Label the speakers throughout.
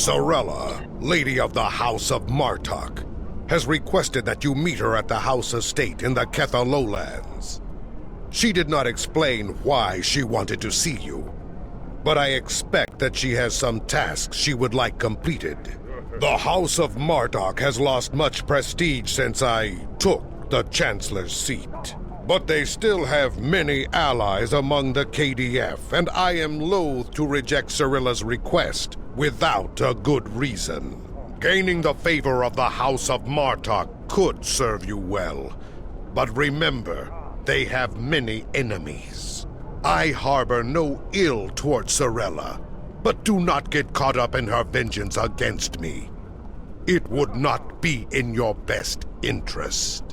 Speaker 1: Sorella, Lady of the House of Martok, has requested that you meet her at the House Estate in the Ketha Lowlands. She did not explain why she wanted to see you, but I expect that she has some tasks she would like completed. The House of Martok has lost much prestige since I took the Chancellor's seat. But they still have many allies among the KDF, and I am loath to reject Sorella's request without a good reason. Gaining the favor of the House of Martok could serve you well, but remember, they have many enemies. I harbor no ill towards Sorella, but do not get caught up in her vengeance against me. It would not be in your best interest.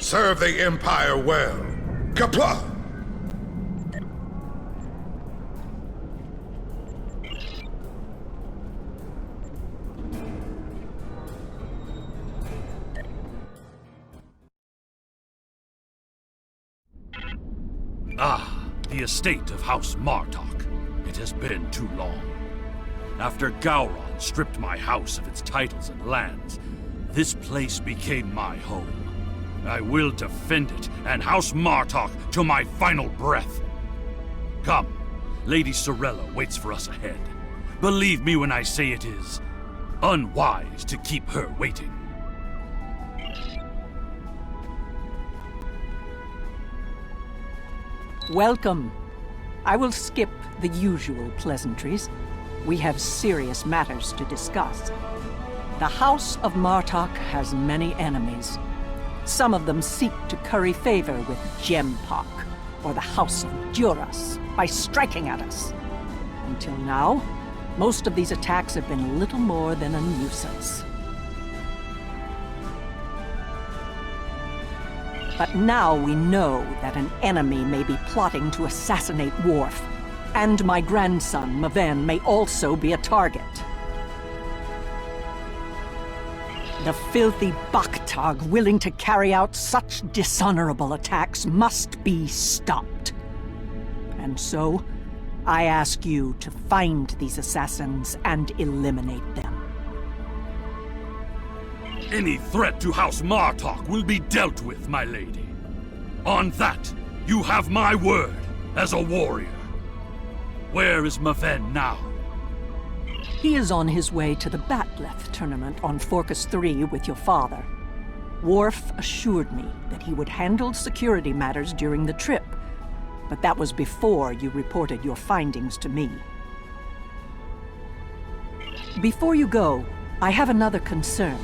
Speaker 1: Serve the Empire well. Kapla!
Speaker 2: The estate of House Martok. It has been too long. After Gowron stripped my house of its titles and lands, this place became my home. I will defend it and House Martok to my final breath. Come, Lady Sorella waits for us ahead. Believe me when I say it is unwise to keep her waiting.
Speaker 3: Welcome. I will skip the usual pleasantries. We have serious matters to discuss. The House of Martok has many enemies. Some of them seek to curry favor with Gempok, or the House of Duras, by striking at us. Until now, most of these attacks have been little more than a nuisance. But now we know that an enemy may be plotting to assassinate Worf, and my grandson, Maven, may also be a target. The filthy Baktag willing to carry out such dishonorable attacks must be stopped. And so, I ask you to find these assassins and eliminate them.
Speaker 2: Any threat to House Martok will be dealt with, my lady. On that, you have my word as a warrior. Where is Maven now?
Speaker 3: He is on his way to the Batleth tournament on Forcus 3 with your father. Worf assured me that he would handle security matters during the trip, but that was before you reported your findings to me. Before you go, I have another concern.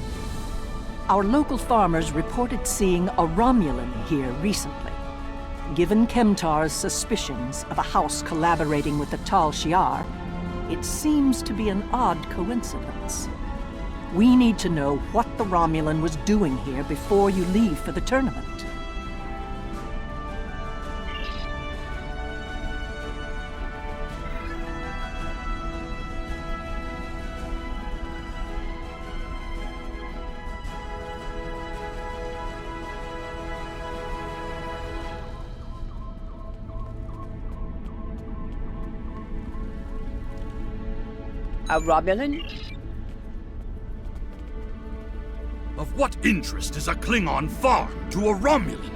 Speaker 3: Our local farmers reported seeing a Romulan here recently. Given Kemtar's suspicions of a house collaborating with the Tal Shiar, it seems to be an odd coincidence. We need to know what the Romulan was doing here before you leave for the tournament.
Speaker 4: A Romulan?
Speaker 2: Of what interest is a Klingon farm to a Romulan?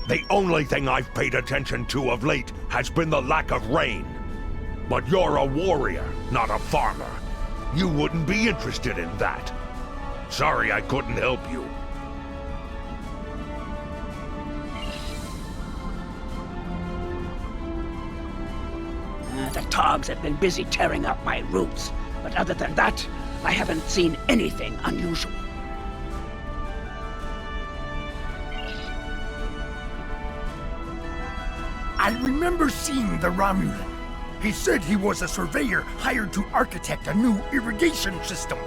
Speaker 5: The only thing I've paid attention to of late has been the lack of rain. But you're a warrior, not a farmer. You wouldn't be interested in that. Sorry I couldn't help you.
Speaker 6: The Togs have been busy tearing up my roots, but other than that, I haven't seen anything unusual.
Speaker 7: I remember seeing the Romulan. He said he was a surveyor hired to architect a new irrigation system.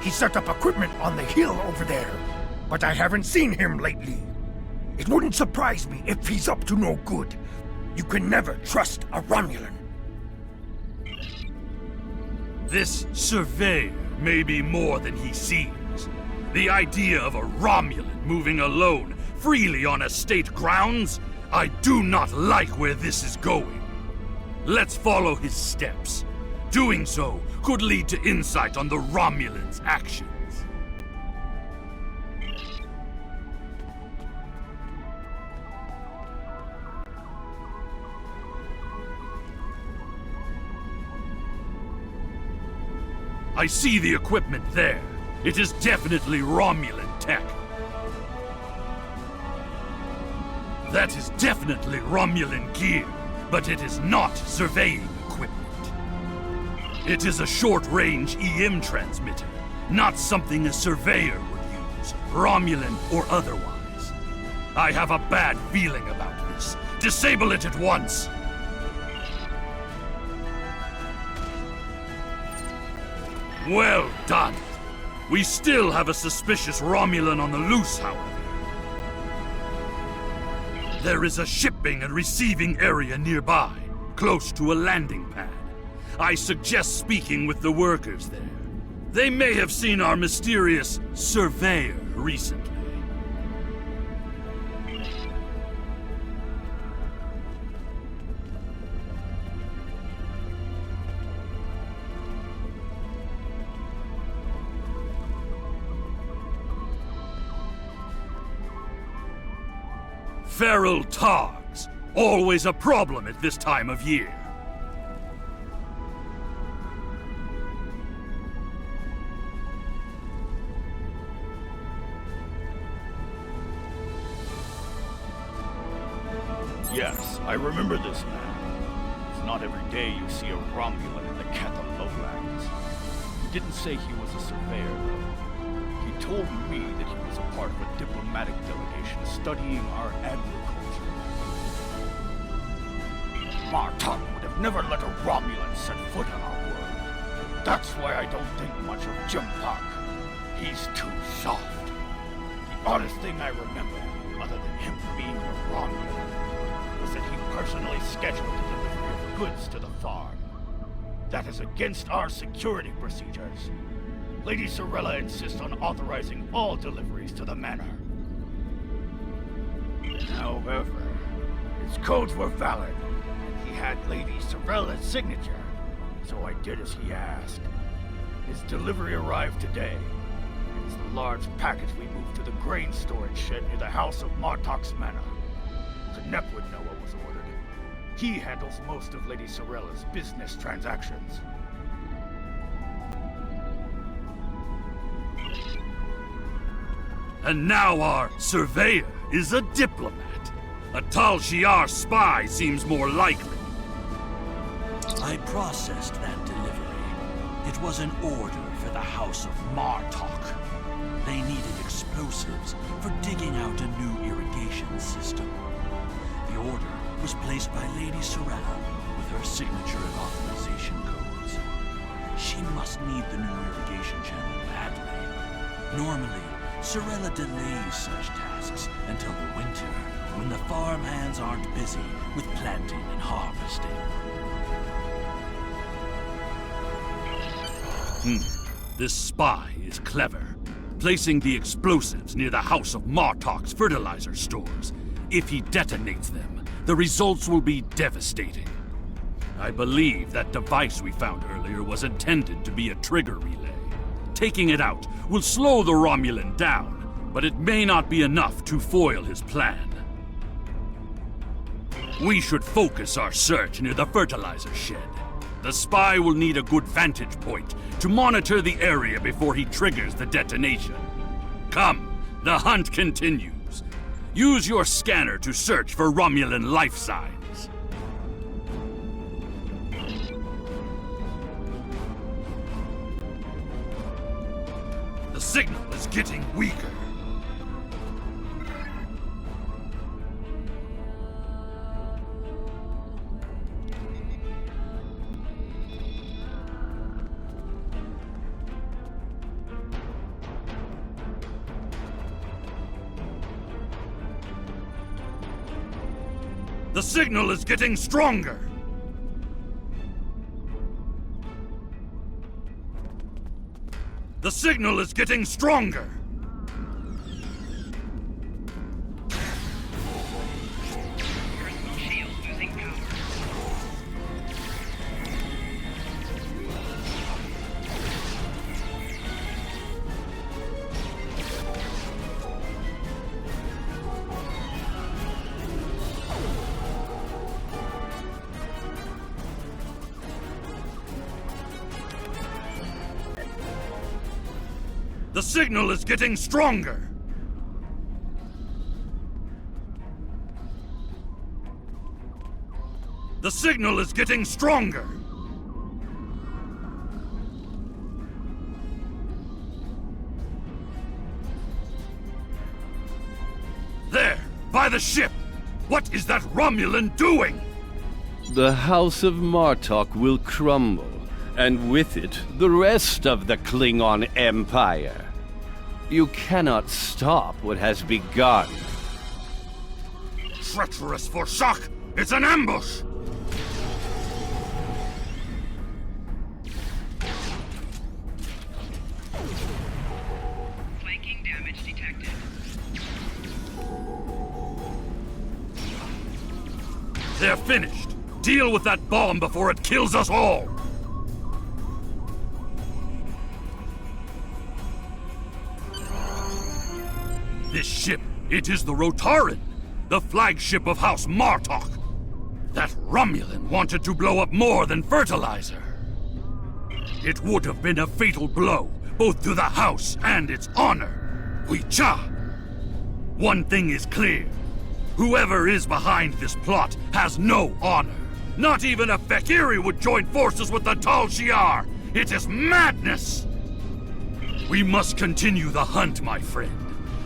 Speaker 7: He set up equipment on the hill over there, but I haven't seen him lately. It wouldn't surprise me if he's up to no good. You can never trust a Romulan.
Speaker 2: This surveyor may be more than he seems. The idea of a Romulan moving alone, freely on estate grounds? I do not like where this is going. Let's follow his steps. Doing so could lead to insight on the Romulan's actions. I see the equipment there. It is definitely Romulan tech. That is definitely Romulan gear, but it is not surveying equipment. It is a short-range EM transmitter, not something a surveyor would use, Romulan or otherwise. I have a bad feeling about this. Disable it at once! Well done! We still have a suspicious Romulan on the loose, however. There is a shipping and receiving area nearby, close to a landing pad. I suggest speaking with the workers there. They may have seen our mysterious surveyor recently. Feral Togs, always a problem at this time of year.
Speaker 8: Yes, I remember this man. It's not every day you see a Romulan in the Ketha lowlands. He didn't say he was a surveyor, though. He told me that he was a part of a diplomatic delegation studying our agriculture. Martok would have never let a Romulan set foot on our world. That's why I don't think much of Jimpak. He's too soft. The oddest thing I remember, other than him being a Romulan, was that he personally scheduled the delivery of goods to the farm. That is against our security procedures. Lady Sorella insists on authorizing all deliveries to the manor. However, his codes were valid, and he had Lady Sorella's signature, so I did as he asked. His delivery arrived today. It's the large package we moved to the grain storage shed near the house of Martok's manor. Knep would know what was ordered. He handles most of Lady Sorella's business transactions.
Speaker 2: And now our surveyor is a diplomat. A Tal Shiar spy seems more likely.
Speaker 9: I processed that delivery. It was an order for the House of Martok. They needed explosives for digging out a new irrigation system. The order was placed by Lady Sorella with her signature and authorization codes. She must need the new irrigation channel badly. Normally, Sorella delays such tasks until the winter, when the farm hands aren't busy with planting and harvesting.
Speaker 2: This spy is clever, placing the explosives near the House of Martok's fertilizer stores. If he detonates them, the results will be devastating. I believe that device we found earlier was intended to be a trigger relay. Taking it out will slow the Romulan down, but it may not be enough to foil his plan. We should focus our search near the fertilizer shed. The spy will need a good vantage point to monitor the area before he triggers the detonation. Come, the hunt continues. Use your scanner to search for Romulan life signs. The signal is getting weaker. The signal is getting stronger! The signal is getting stronger! The signal is getting stronger! The signal is getting stronger! There! By the ship! What is that Romulan doing?
Speaker 10: The House of Martok will crumble, and with it, the rest of the Klingon Empire. You cannot stop what has begun.
Speaker 2: Treacherous for shock! It's an ambush!
Speaker 11: Flanking damage detected.
Speaker 2: They're finished! Deal with that bomb before it kills us all! This ship, it is the Rotaran, the flagship of House Martok. That Romulan wanted to blow up more than fertilizer. It would have been a fatal blow, both to the House and its honor. Huicha! One thing is clear. Whoever is behind this plot has no honor. Not even a Fekiri would join forces with the Tal Shiar. It is madness! We must continue the hunt, my friend.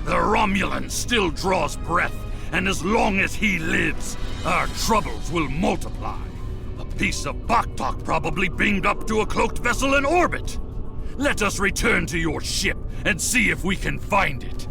Speaker 2: The Romulan still draws breath, and as long as he lives, our troubles will multiply. A piece of Baktok probably beamed up to a cloaked vessel in orbit. Let us return to your ship and see if we can find it.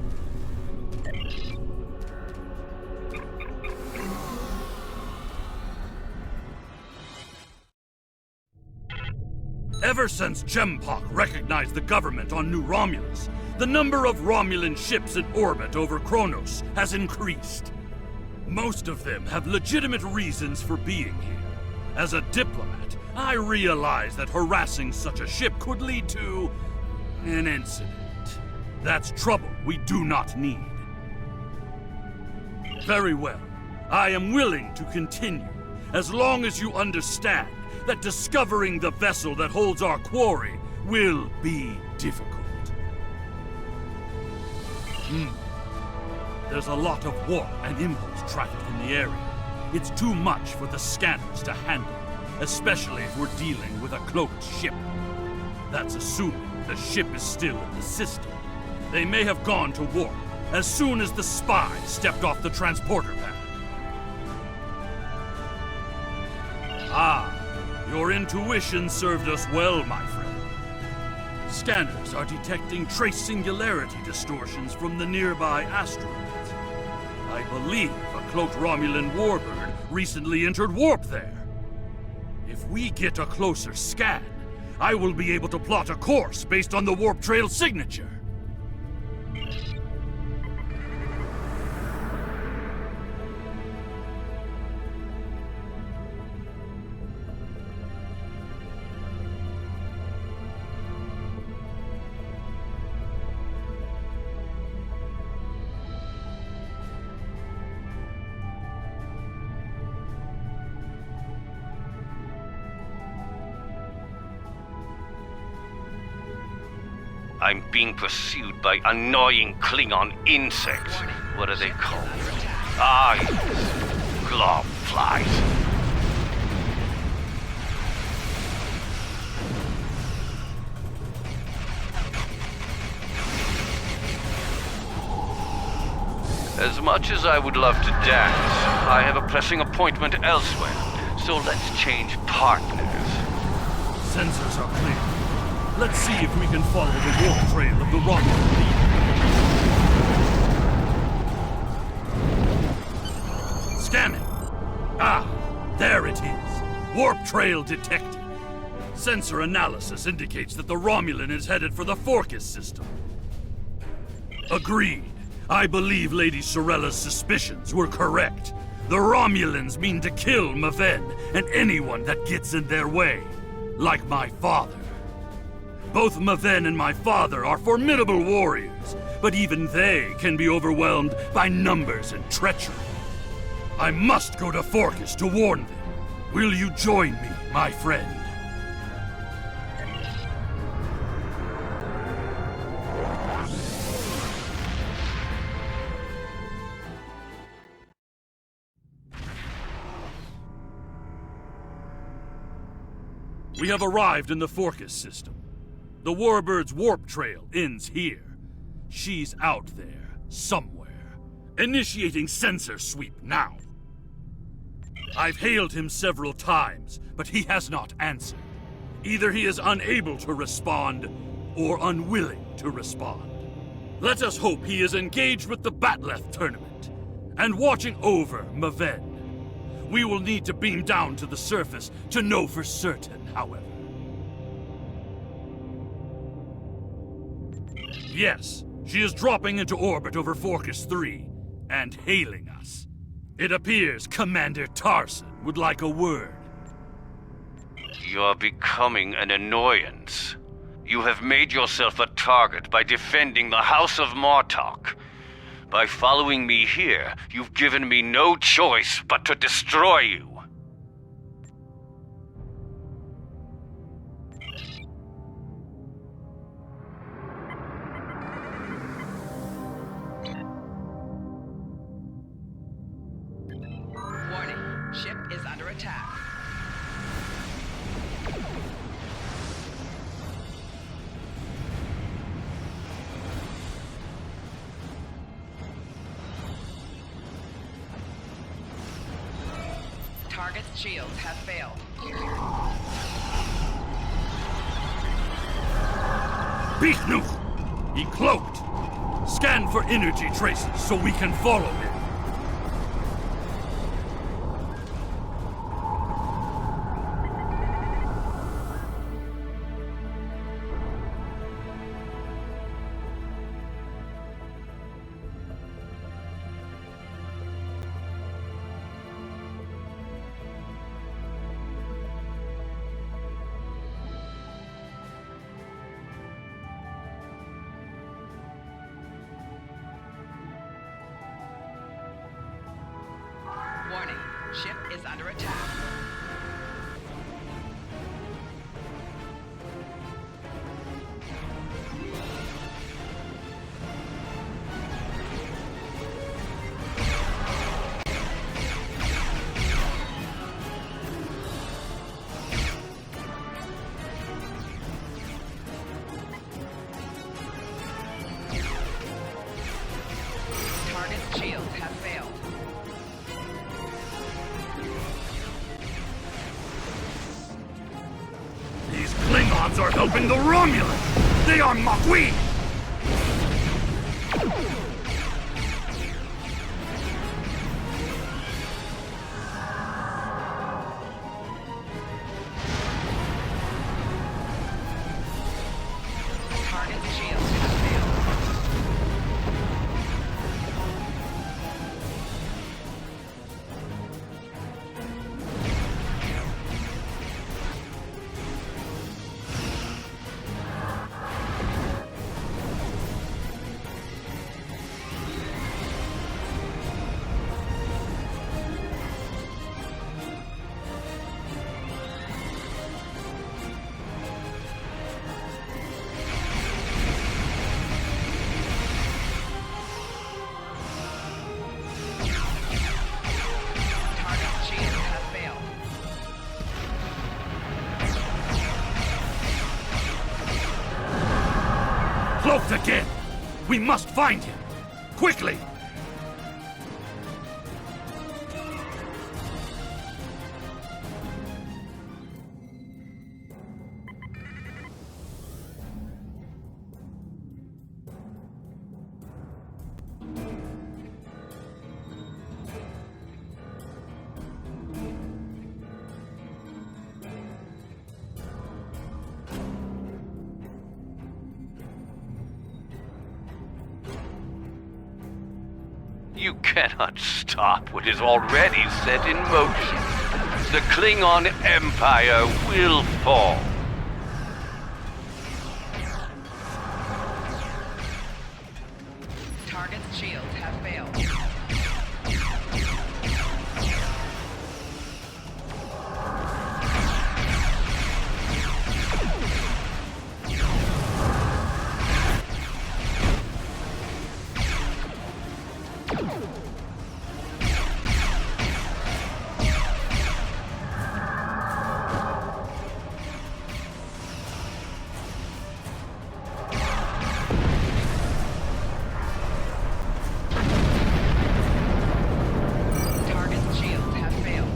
Speaker 2: Ever since Gempok recognized the government on New Romulus, the number of Romulan ships in orbit over Kronos has increased. Most of them have legitimate reasons for being here. As a diplomat, I realize that harassing such a ship could lead to an incident. That's trouble we do not need. Very well. I am willing to continue, as long as you understand that discovering the vessel that holds our quarry will be difficult. There's a lot of warp and impulse traffic in the area. It's too much for the scanners to handle, especially if we're dealing with a cloaked ship. That's assuming the ship is still in the system. They may have gone to warp as soon as the spy stepped off the transporter pad. Your intuition served us well, my friend. Scanners are detecting trace singularity distortions from the nearby asteroids. I believe a cloaked Romulan warbird recently entered warp there. If we get a closer scan, I will be able to plot a course based on the warp trail signature.
Speaker 10: I'm being pursued by annoying Klingon insects. What are they called? Ah, yes. Glob flies. As much as I would love to dance, I have a pressing appointment elsewhere, so let's change partners.
Speaker 2: Sensors are clear. Let's see if we can follow the warp trail of the Romulan leader. Scanning. Ah, there it is. Warp trail detected. Sensor analysis indicates that the Romulan is headed for the Forcus system. Agreed. I believe Lady Sorella's suspicions were correct. The Romulans mean to kill Maven and anyone that gets in their way. Like my father. Both Maven and my father are formidable warriors, but even they can be overwhelmed by numbers and treachery. I must go to Forcus to warn them. Will you join me, my friend? We have arrived in the Forcus system. The Warbird's warp trail ends here. She's out there, somewhere. Initiating sensor sweep now. I've hailed him several times, but he has not answered. Either he is unable to respond, or unwilling to respond. Let us hope he is engaged with the Batleth tournament, and watching over Maven. We will need to beam down to the surface to know for certain, however. Yes, she is dropping into orbit over Forcus 3, and hailing us. It appears Commander Tarson would like a word.
Speaker 10: You're becoming an annoyance. You have made yourself a target by defending the House of Martok. By following me here, you've given me no choice but to destroy you.
Speaker 11: Warning, ship is under attack. Target's shields have failed.
Speaker 2: Beeknuch! He cloaked! Scan for energy traces so we can follow him.
Speaker 11: Warning, ship is under attack. Target's shields have failed.
Speaker 2: These Klingons are helping the Romulans! They are Makwi!
Speaker 11: Target's shields have failed.
Speaker 2: choked again! We must find him! Quickly!
Speaker 10: You cannot stop what is already set in motion. The Klingon Empire will fall.
Speaker 11: Target's shields have failed. Target's shields have failed.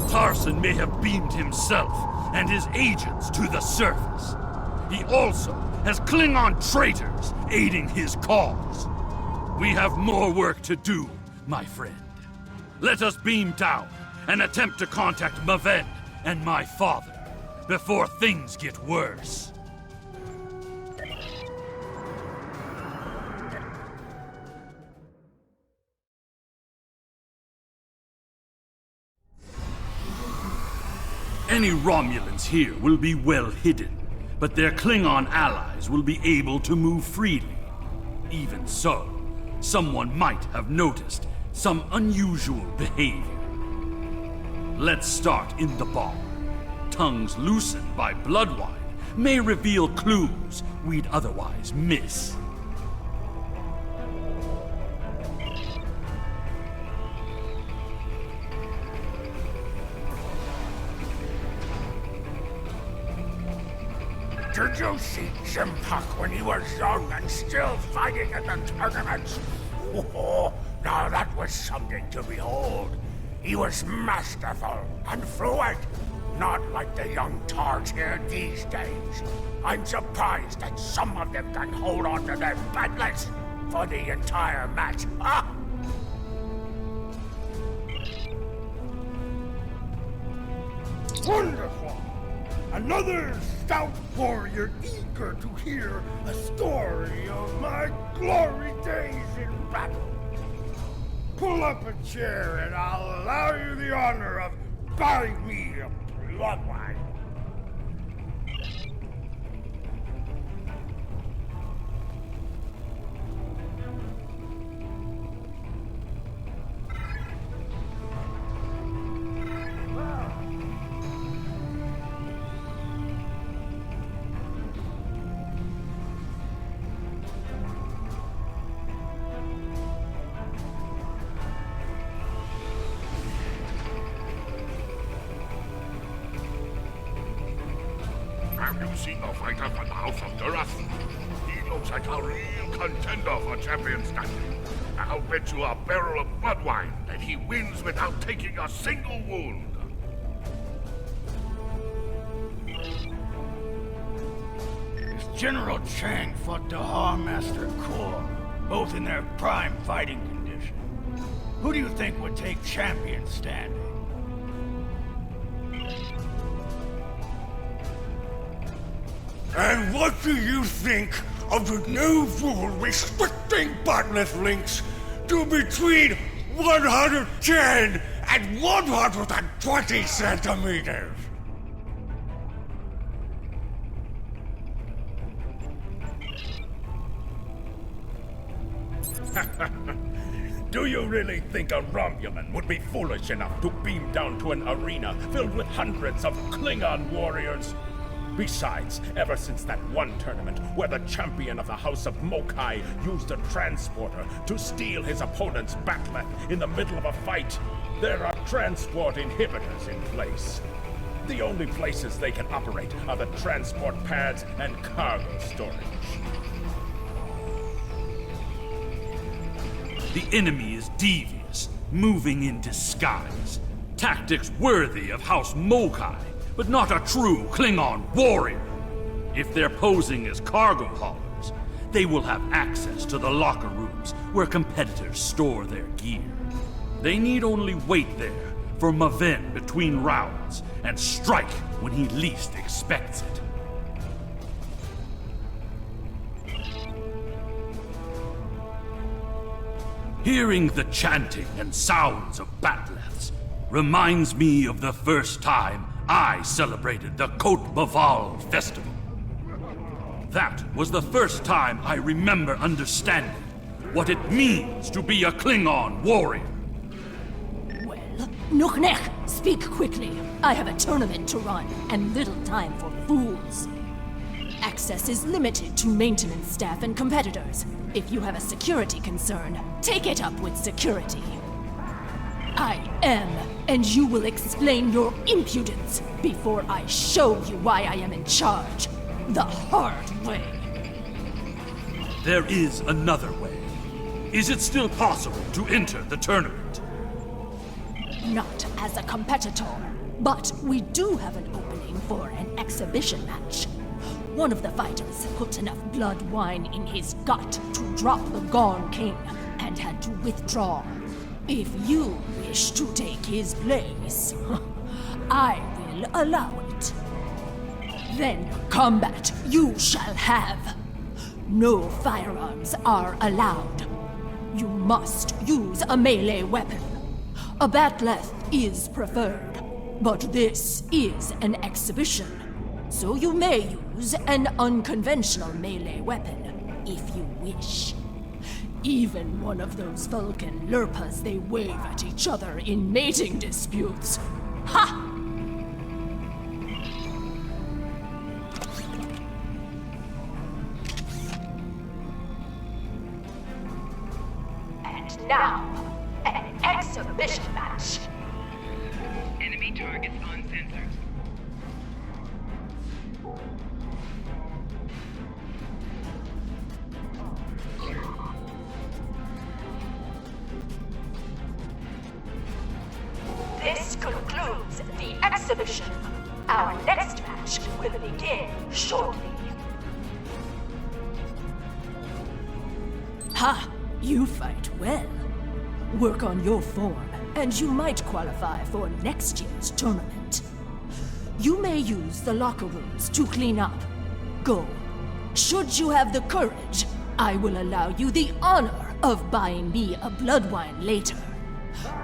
Speaker 2: Tarson may have beamed himself and his agents to the surface. He also has Klingon traitors aiding his cause. We have more work to do, my friend. Let us beam down and attempt to contact Maven and my father before things get worse. Any Romulans here will be well hidden, but their Klingon allies will be able to move freely. Even so, someone might have noticed some unusual behavior. Let's start in the bar. Tongues loosened by blood wine may reveal clues we'd otherwise miss.
Speaker 7: Did you see Jim Puck when he was young and still fighting in the tournaments? Oh, now that was something to behold. He was masterful and fluent, not like the young tards here these days. I'm surprised that some of them can hold on to their batlets for the entire match. Ah! Wonderful! Another stout warrior eager to hear a story of my glory days in battle. Pull up a chair and I'll allow you the honor of buying me a blood wine.
Speaker 5: Have you seen the fighter from the House of Duras? He looks like a real contender for champion standing. I'll bet you a barrel of blood wine that he wins without taking a single wound.
Speaker 8: General Chang fought Dahar Master Kor, both in their prime fighting condition. Who do you think would take champion standing?
Speaker 7: And what do you think of the new rule restricting botnet links to between 110 And 120 centimeters!
Speaker 8: Do you really think a Romulan would be foolish enough to beam down to an arena filled with hundreds of Klingon warriors? Besides, ever since that one tournament where the champion of the House of Mokai used a transporter to steal his opponent's bat'leth in the middle of a fight, there are transport inhibitors in place. The only places they can operate are the transport pads and cargo storage.
Speaker 2: The enemy is devious, moving in disguise. Tactics worthy of House Mokai, but not a true Klingon warrior. If they're posing as cargo haulers, they will have access to the locker rooms where competitors store their gear. They need only wait there for Maven between rounds and strike when he least expects it. Hearing the chanting and sounds of bat'leths reminds me of the first time I celebrated the Côte Baval festival. That was the first time I remember understanding what it means to be a Klingon warrior.
Speaker 12: Well, Nuknech, speak quickly. I have a tournament to run and little time for fools. Access is limited to maintenance staff and competitors. If you have a security concern, take it up with security. I am, and you will explain your impudence before I show you why I am in charge. The hard way.
Speaker 2: There is another way. Is it still possible to enter the tournament?
Speaker 12: Not as a competitor, but we do have an opening for an exhibition match. One of the fighters put enough blood wine in his gut to drop the Gone King and had to withdraw. If you wish to take his place, I will allow it. Then combat you shall have. No firearms are allowed. You must use a melee weapon. A bat'leth is preferred, but this is an exhibition, so you may use an unconventional melee weapon if you wish. Even one of those Vulcan lurpas they wave at each other in mating disputes. Ha! And now, an exhibition match.
Speaker 11: Enemy targets on sensors.
Speaker 12: This concludes the exhibition. Our next match will begin shortly. Ha! You fight well. Work on your form, and you might qualify for next year's tournament. You may use the locker rooms to clean up. Go. Should you have the courage, I will allow you the honor of buying me a blood wine later.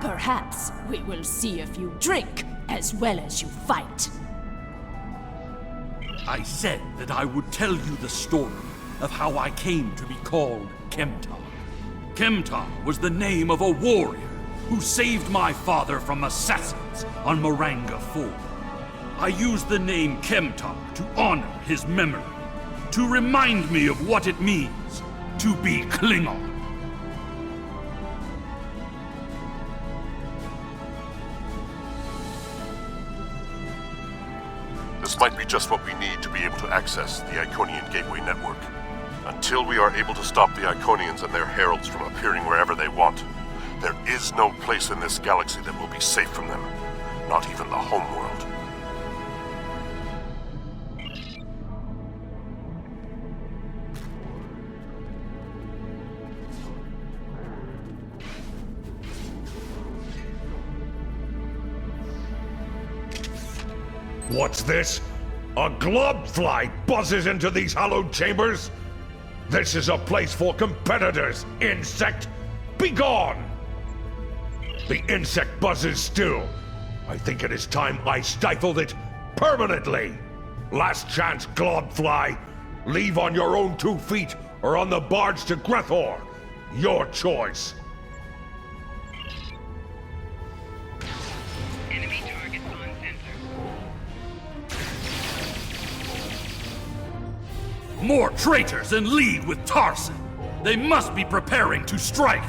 Speaker 12: Perhaps we will see if you drink as well as you fight.
Speaker 2: I said that I would tell you the story of how I came to be called Kemtar. Kemtar was the name of a warrior who saved my father from assassins on Moranga 4. I used the name Kemtar to honor his memory, to remind me of what it means to be Klingon.
Speaker 13: This might be just what we need to be able to access the Iconian Gateway Network. Until we are able to stop the Iconians and their heralds from appearing wherever they want, there is no place in this galaxy that will be safe from them. Not even the homeworld.
Speaker 5: What's this? A globfly buzzes into these hallowed chambers? This is a place for competitors, insect! Begone! The insect buzzes still. I think it is time I stifled it permanently. Last chance, Globfly. Leave on your own 2 feet or on the barge to Grethor. Your choice.
Speaker 11: Enemy targets on sensor.
Speaker 2: More traitors in league with Tarson. They must be preparing to strike.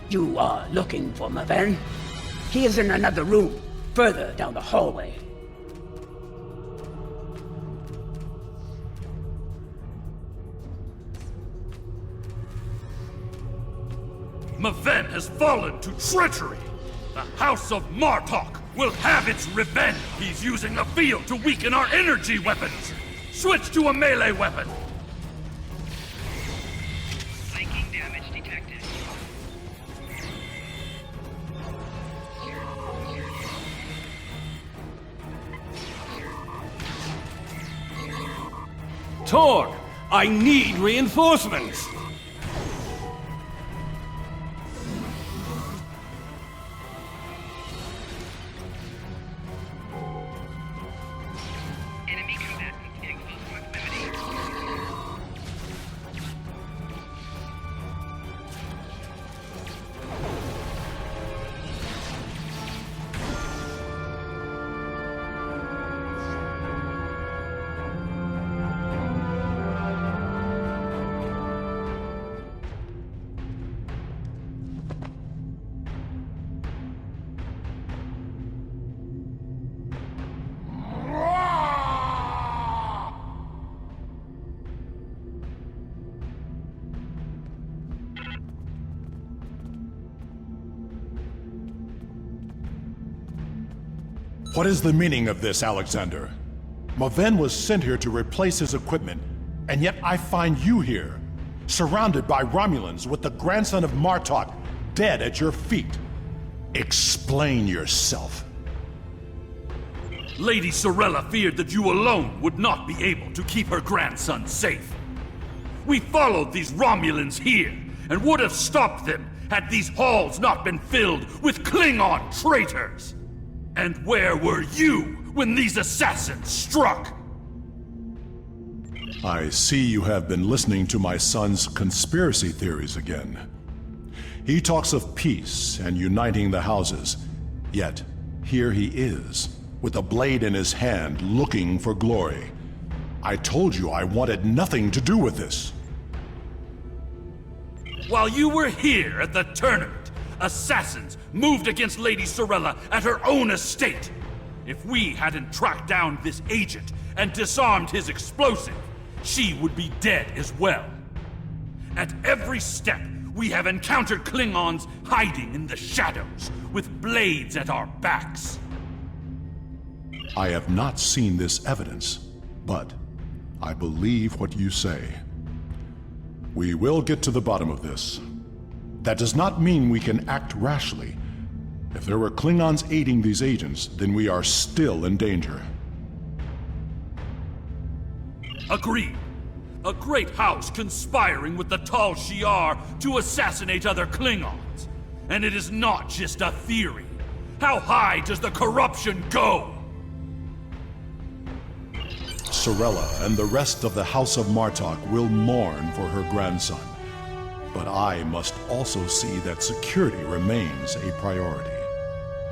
Speaker 6: You are looking for Maven? He is in another room, further down the hallway.
Speaker 2: Maven has fallen to treachery. The House of Martok will have its revenge. He's using the field to weaken our energy weapons. Switch to a melee weapon.
Speaker 11: Psychic damage detected.
Speaker 10: Torg, I need reinforcements!
Speaker 11: Enemy combatants in close proximity.
Speaker 14: What is the meaning of this, Alexander? Maven was sent here to replace his equipment, and yet I find you here, surrounded by Romulans with the grandson of Martok dead at your feet. Explain yourself.
Speaker 2: Lady Sorella feared that you alone would not be able to keep her grandson safe. We followed these Romulans here, and would have stopped them had these halls not been filled with Klingon traitors. And where were you when these assassins struck?
Speaker 14: I see you have been listening to my son's conspiracy theories again. He talks of peace and uniting the houses, yet here he is, with a blade in his hand, looking for glory. I told you I wanted nothing to do with this.
Speaker 2: While you were here at the tournament, assassins moved against Lady Sorella at her own estate. If we hadn't tracked down this agent and disarmed his explosive, she would be dead as well. At every step, we have encountered Klingons hiding in the shadows, with blades at our backs.
Speaker 14: I have not seen this evidence, but I believe what you say. We will get to the bottom of this. That does not mean we can act rashly. If there were Klingons aiding these agents, then we are still in danger.
Speaker 2: Agreed. A great house conspiring with the Tal Shiar to assassinate other Klingons. And it is not just a theory. How high does the corruption go?
Speaker 14: Sorella and the rest of the House of Martok will mourn for her grandson. But I must also see that security remains a priority.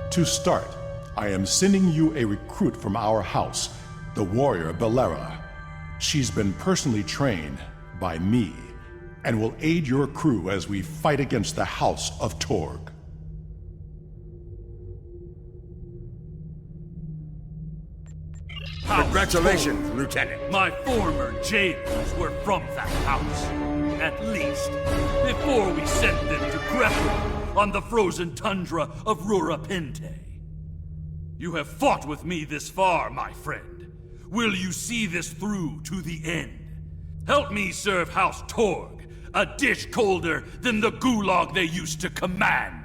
Speaker 14: To start, I am sending you a recruit from our house, the warrior Belera. She's been personally trained by me and will aid your crew as we fight against the House of Torg.
Speaker 2: House
Speaker 15: Congratulations,
Speaker 2: Torg.
Speaker 15: Lieutenant.
Speaker 2: My former jailers were from that house. At least, before we sent them to grapple on the frozen tundra of Rurapente. You have fought with me this far, my friend. Will you see this through to the end? Help me serve House Torg, a dish colder than the gulag they used to command.